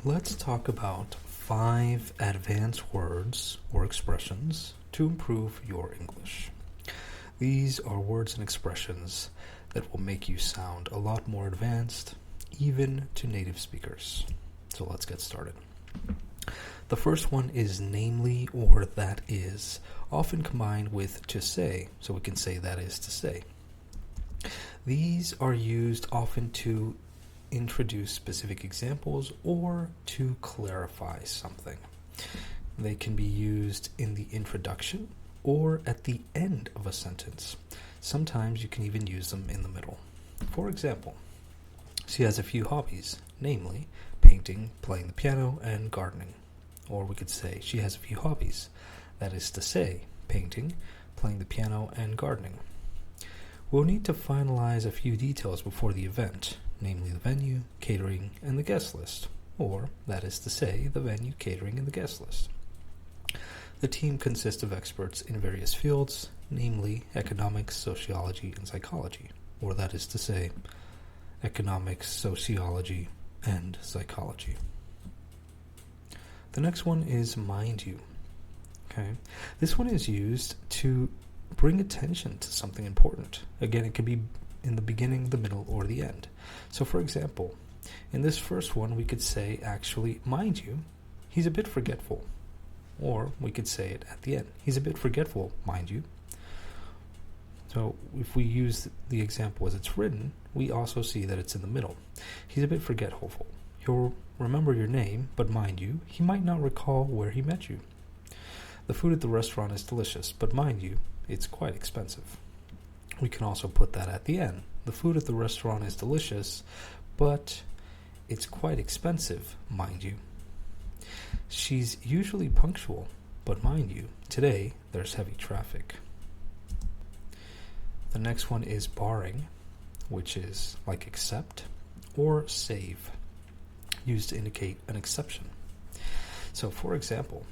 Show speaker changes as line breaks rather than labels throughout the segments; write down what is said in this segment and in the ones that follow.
Let's talk about 5 advanced words or expressions to improve your English. These are words and expressions that will make you sound a lot more advanced, even to native speakers. So let's get started. The first one is namely or that is, often combined with to say, so we can say that is to say. These are used often to introduce specific examples or to clarify something. They can be used in the introduction or at the end of a sentence. Sometimes you can even use them in the middle. For example, she has a few hobbies, namely painting, playing the piano, and gardening. Or we could say she has a few hobbies, that is to say, painting, playing the piano, and gardening. We'll need to finalize a few details before the event, namely the venue, catering, and the guest list, or, that is to say, the venue, catering, and the guest list. The team consists of experts in various fields, namely economics, sociology, and psychology, or that is to say, economics, sociology, and psychology. The next one is mind you. Okay, this one is used to bring attention to something important. Again, it can be in the beginning, the middle, or the end. So for example, in this first one, we could say, actually, mind you, he's a bit forgetful. Or we could say it at the end. He's a bit forgetful, mind you. So if we use the example as it's written, we also see that it's in the middle. He's a bit forgetful. He'll remember your name, but mind you, he might not recall where he met you. The food at the restaurant is delicious, but mind you, it's quite expensive. We can also put that at the end. The food at the restaurant is delicious, but it's quite expensive, mind you. She's usually punctual, but mind you, today there's heavy traffic. The next one is barring, which is like except, or save, used to indicate an exception. So for example,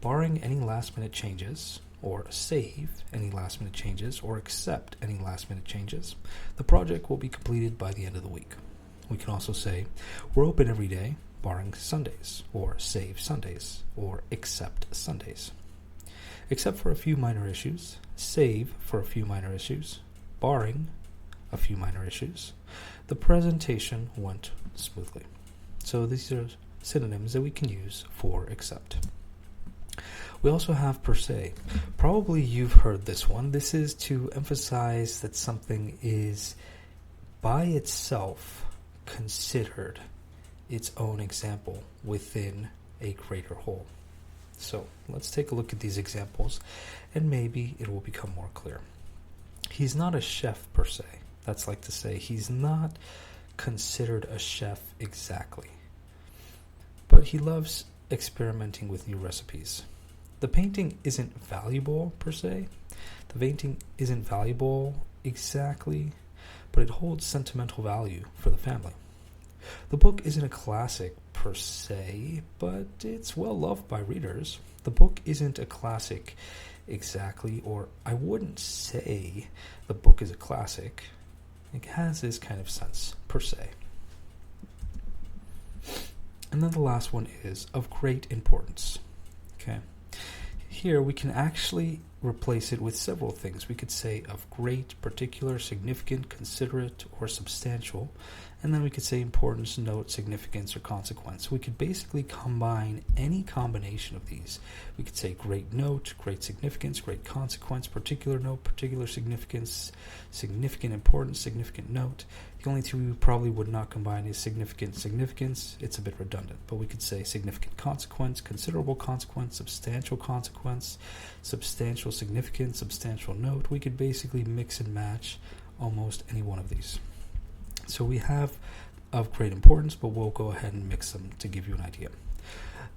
barring any last-minute changes, or save any last-minute changes, or accept any last-minute changes, the project will be completed by the end of the week. We can also say, we're open every day, barring Sundays, or save Sundays, or accept Sundays. Except for a few minor issues, save for a few minor issues, barring a few minor issues, the presentation went smoothly. So these are synonyms that we can use for accept. We also have per se. Probably you've heard this one. This is to emphasize that something is by itself considered its own example within a greater whole. So let's take a look at these examples and maybe it will become more clear. He's not a chef per se. That's like to say he's not considered a chef exactly, but he loves experimenting with new recipes. The painting isn't valuable per se. The painting isn't valuable exactly, but it holds sentimental value for the family. The book isn't a classic per se, but it's well loved by readers. The book isn't a classic exactly, or I wouldn't say the book is a classic. It has this kind of sense per se. And then the last one is of great importance. Okay. Here we can actually replace it with several things. We could say of great, particular, significant, considerate, or substantial. And then we could say importance, note, significance, or consequence. We could basically combine any combination of these. We could say great note, great significance, great consequence, particular note, particular significance, significant importance, significant note. The only two we probably would not combine is significant significance. It's a bit redundant, but we could say significant consequence, considerable consequence, substantial significance, substantial note. We could basically mix and match almost any one of these. So we have of great importance, but we'll go ahead and mix them to give you an idea.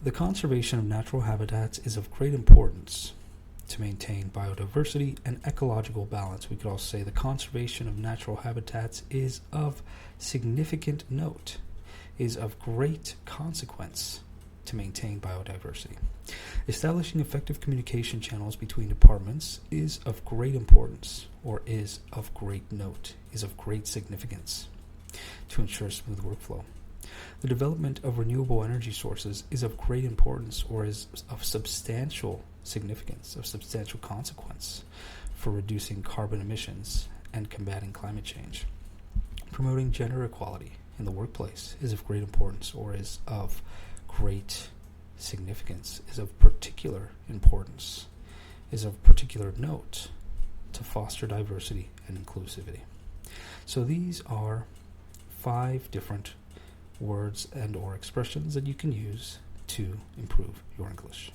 The conservation of natural habitats is of great importance to maintain biodiversity and ecological balance. We could also say the conservation of natural habitats is of significant note, is of great consequence to maintain biodiversity. Establishing effective communication channels between departments is of great importance, or is of great note, is of great significance to ensure smooth workflow. The development of renewable energy sources is of great importance or is of substantial significance, of substantial consequence for reducing carbon emissions and combating climate change. Promoting gender equality in the workplace is of great importance or is of great significance, is of particular importance, is of particular note to foster diversity and inclusivity. So these are 5 different words and or expressions that you can use to improve your English.